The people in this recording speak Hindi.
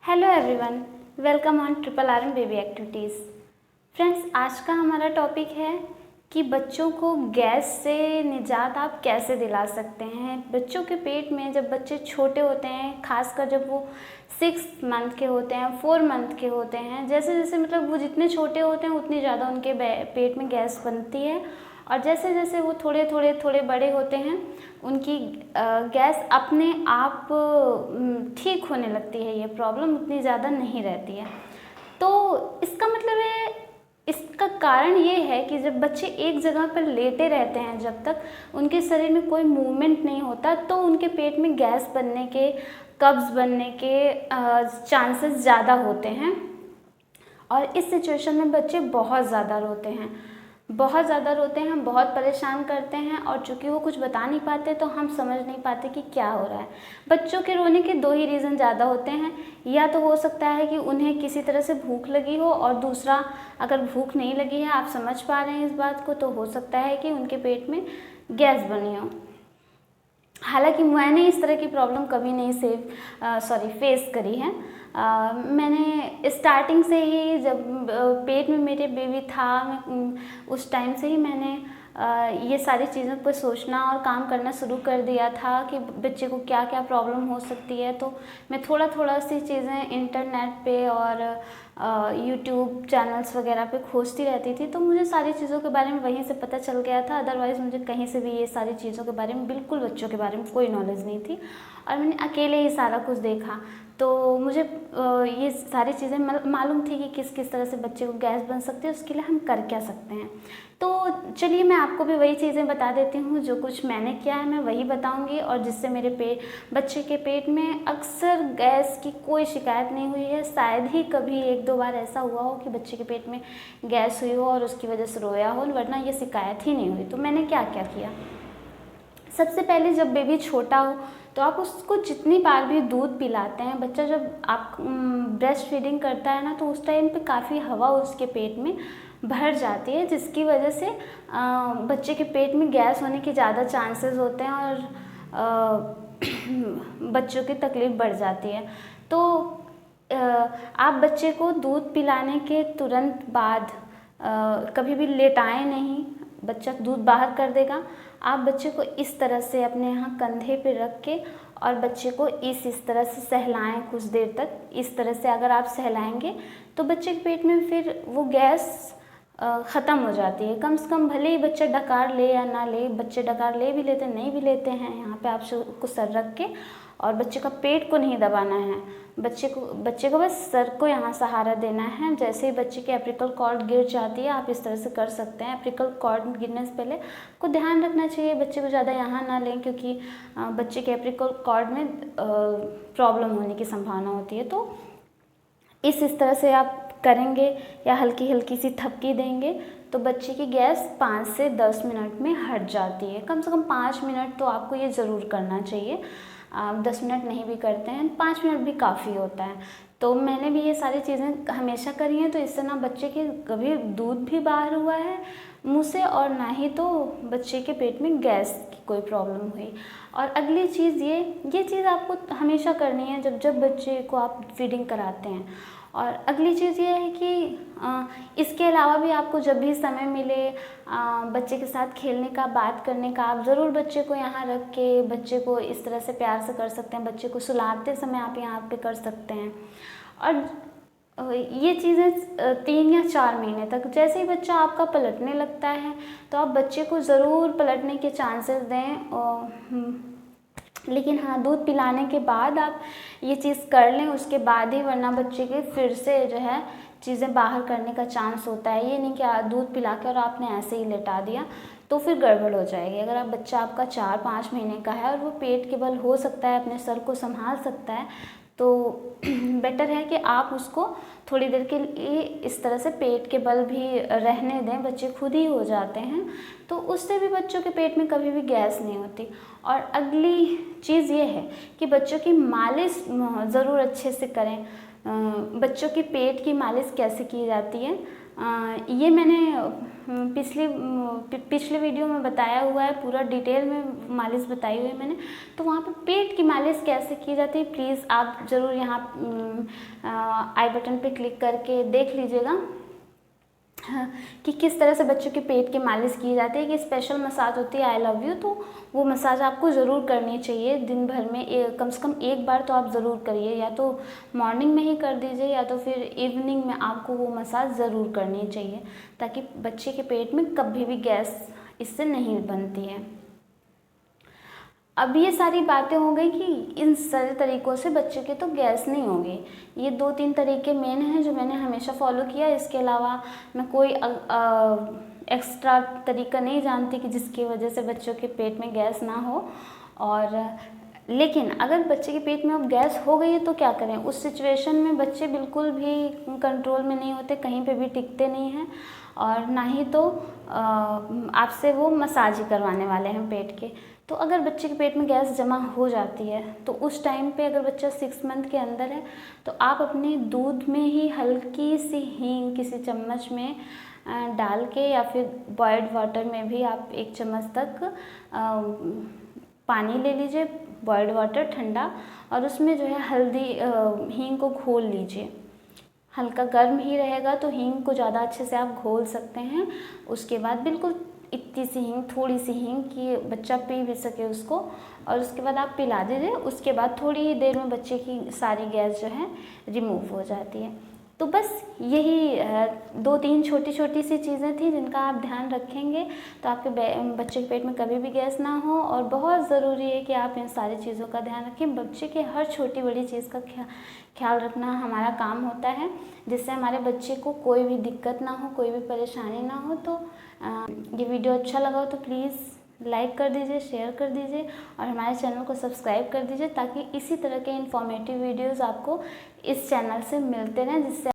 Hello everyone, welcome on triple R baby activities. Friends, आज का हमारा टॉपिक है कि बच्चों को गैस से निजात आप कैसे दिला सकते हैं। बच्चों के पेट में जब बच्चे छोटे होते हैं, खासकर जब वो 6 मंथ के होते हैं, 4 मंथ के होते हैं, जैसे जैसे मतलब वो जितने छोटे होते हैं उतनी ज़्यादा उनके पेट में गैस बनती है। और जैसे जैसे वो थोड़े बड़े होते हैं उनकी गैस अपने आप ठीक होने लगती है। ये प्रॉब्लम उतनी ज़्यादा नहीं रहती है। तो इसका मतलब है, इसका कारण ये है कि जब बच्चे एक जगह पर लेटे रहते हैं, जब तक उनके शरीर में कोई मूवमेंट नहीं होता, तो उनके पेट में गैस बनने के, कब्ज़ बनने के चांसेस ज़्यादा होते हैं। और इस सिचुएशन में बच्चे बहुत ज़्यादा रोते हैं, बहुत परेशान करते हैं। और चूँकि वो कुछ बता नहीं पाते तो हम समझ नहीं पाते कि क्या हो रहा है। बच्चों के रोने के 2 ही रीज़न ज़्यादा होते हैं। या तो हो सकता है कि उन्हें किसी तरह से भूख लगी हो, और दूसरा, अगर भूख नहीं लगी है, आप समझ पा रहे हैं इस बात को, तो हो सकता है कि उनके पेट में गैस बनी हो। हालांकि मैंने इस तरह की प्रॉब्लम कभी नहीं फेस करी है। मैंने स्टार्टिंग से ही, जब पेट में मेरे बेबी था, उस टाइम से ही मैंने ये सारी चीज़ों पर सोचना और काम करना शुरू कर दिया था कि बच्चे को क्या क्या प्रॉब्लम हो सकती है। तो मैं थोड़ा सी चीज़ें इंटरनेट पे और यूट्यूब चैनल्स वगैरह पे खोजती रहती थी, तो मुझे सारी चीज़ों के बारे में वहीं से पता चल गया था। अदरवाइज़ मुझे कहीं से भी ये सारी चीज़ों के बारे में, बिल्कुल बच्चों के बारे में कोई नॉलेज नहीं थी। और मैंने अकेले ही सारा कुछ देखा, तो मुझे ये सारी चीज़ें मालूम थी कि किस किस तरह से बच्चे को गैस बन सकती है, उसके लिए हम कर क्या सकते हैं। तो चलिए, मैं आपको भी वही चीज़ें बता देती हूँ, जो कुछ मैंने किया है मैं वही बताऊँगी, और जिससे मेरे बच्चे के पेट में अक्सर गैस की कोई शिकायत नहीं हुई है। शायद ही कभी 1-2 बार ऐसा हुआ हो कि बच्चे के पेट में गैस हुई हो और उसकी वजह से रोया हो, वरना ये शिकायत ही नहीं हुई। तो मैंने क्या क्या किया। सबसे पहले, जब बेबी छोटा हो तो आप उसको जितनी बार भी दूध पिलाते हैं, बच्चा जब आप ब्रेस्ट फीडिंग करता है ना, तो उस टाइम पे काफ़ी हवा उसके पेट में भर जाती है, जिसकी वजह से बच्चे के पेट में गैस होने के ज़्यादा चांसेस होते हैं और बच्चों की तकलीफ़ बढ़ जाती है। तो आप बच्चे को दूध पिलाने के तुरंत बाद कभी भी लेटाएं नहीं। बच्चा दूध बाहर कर देगा, आप बच्चे को इस तरह से अपने यहाँ कंधे पे रख के और बच्चे को इस तरह से सहलाएं कुछ देर तक। इस तरह से अगर आप सहलाएंगे तो बच्चे के पेट में फिर वो गैस ख़त्म हो जाती है। कम से कम, भले ही बच्चा डकार ले या ना ले, बच्चे डकार ले भी लेते नहीं भी लेते हैं, यहाँ पे आप को सर रख के, और बच्चे का पेट को नहीं दबाना है, बच्चे को बस सर को यहाँ सहारा देना है। जैसे ही बच्चे की एपिकल कॉर्ड गिर जाती है, आप इस तरह से कर सकते हैं। एपिकल कॉर्ड गिरने से पहले को ध्यान रखना चाहिए बच्चे को ज़्यादा यहाँ ना लें, क्योंकि बच्चे के एपिकल कॉर्ड में प्रॉब्लम होने की संभावना होती है। तो इस तरह से आप करेंगे या हल्की हल्की सी थपकी देंगे तो बच्चे की गैस 5 से 10 मिनट में हट जाती है। कम से कम 5 मिनट तो आपको ये ज़रूर करना चाहिए। 10 मिनट नहीं भी करते हैं, 5 मिनट भी काफ़ी होता है। तो मैंने भी ये सारी चीज़ें हमेशा करी हैं, तो इससे ना बच्चे के कभी दूध भी बाहर हुआ है मुँह से, और ना ही तो बच्चे के पेट में गैस की कोई प्रॉब्लम हुई। और अगली चीज़, ये चीज़ आपको हमेशा करनी है जब बच्चे को आप फीडिंग कराते हैं। और अगली चीज़ ये है कि इसके अलावा भी आपको जब भी समय मिले बच्चे के साथ खेलने का, बात करने का, आप ज़रूर बच्चे को यहाँ रख के बच्चे को इस तरह से प्यार से कर सकते हैं। बच्चे को सुलाते समय आप यहाँ पे कर सकते हैं। और ये चीज़ें 3 या 4 महीने तक, जैसे ही बच्चा आपका पलटने लगता है तो आप बच्चे को ज़रूर पलटने के चांसेस दें। लेकिन हाँ, दूध पिलाने के बाद आप ये चीज़ कर लें, उसके बाद ही, वरना बच्चे के फिर से जो है चीज़ें बाहर करने का चांस होता है। ये नहीं कि दूध पिला के और आपने ऐसे ही लेटा दिया, तो फिर गड़बड़ हो जाएगी। अगर बच्चा आपका 4-5 महीने का है और वो पेट के बल हो सकता है, अपने सर को संभाल सकता है, तो बेटर है कि आप उसको थोड़ी देर के लिए इस तरह से पेट के बल भी रहने दें। बच्चे खुद ही हो जाते हैं, तो उससे भी बच्चों के पेट में कभी भी गैस नहीं होती। और अगली चीज़ ये है कि बच्चों की मालिश ज़रूर अच्छे से करें। बच्चों के पेट की मालिश कैसे की जाती है, ये मैंने पिछले वीडियो में बताया हुआ है, पूरा डिटेल में मालिश बताई हुई है मैंने। तो वहाँ पे पेट की मालिश कैसे की जाती है प्लीज़ आप ज़रूर यहाँ आई बटन पे क्लिक करके देख लीजिएगा कि किस तरह से बच्चों के पेट की मालिश की जाती है। कि स्पेशल मसाज होती है आई लव यू, तो वो मसाज आपको ज़रूर करनी चाहिए दिन भर में कम से कम एक बार तो आप ज़रूर करिए, या तो मॉर्निंग में ही कर दीजिए या तो फिर इवनिंग में आपको वो मसाज ज़रूर करनी चाहिए, ताकि बच्चे के पेट में कभी भी गैस इससे नहीं बनती है। अब ये सारी बातें हो गई कि इन सारे तरीक़ों से बच्चे के तो गैस नहीं होगी। ये 2-3 तरीके मेन हैं जो मैंने हमेशा फॉलो किया। इसके अलावा मैं कोई एक्स्ट्रा तरीका नहीं जानती कि जिसकी वजह से बच्चों के पेट में गैस ना हो। और लेकिन अगर बच्चे के पेट में अब गैस हो गई है तो क्या करें? उस सिचुएशन में बच्चे बिल्कुल भी कंट्रोल में नहीं होते, कहीं पे भी टिकते नहीं हैं, और ना ही तो आपसे वो मसाज ही करवाने वाले हैं पेट के। तो अगर बच्चे के पेट में गैस जमा हो जाती है तो उस टाइम पे अगर बच्चा 6 मंथ के अंदर है तो आप अपने दूध में ही हल्की सी हींग किसी चम्मच में डाल के, या फिर बॉइल्ड वाटर में भी आप 1 चम्मच तक पानी ले लीजिए, बॉइल्ड वाटर ठंडा, और उसमें जो है हल्दी हींग को घोल लीजिए। हल्का गर्म ही रहेगा तो हींग को ज़्यादा अच्छे से आप घोल सकते हैं। उसके बाद बिल्कुल इतनी सी हींग, थोड़ी सी हींग कि बच्चा पी भी सके उसको, और उसके बाद आप पिला दीजिए। उसके बाद थोड़ी ही देर में बच्चे की सारी गैस जो है रिमूव हो जाती है। तो बस यही 2-3 छोटी छोटी सी चीज़ें थी जिनका आप ध्यान रखेंगे तो आपके बच्चे के पेट में कभी भी गैस ना हो। और बहुत ज़रूरी है कि आप इन सारी चीज़ों का ध्यान रखें। बच्चे के हर छोटी बड़ी चीज़ का ख्याल रखना हमारा काम होता है, जिससे हमारे बच्चे को कोई भी दिक्कत ना हो, कोई भी परेशानी ना हो। तो ये वीडियो अच्छा लगा हो तो प्लीज़ लाइक कर दीजिए, शेयर कर दीजिए और हमारे चैनल को सब्सक्राइब कर दीजिए, ताकि इसी तरह के इन्फॉर्मेटिव वीडियोज़ आपको इस चैनल से मिलते रहें, जिससे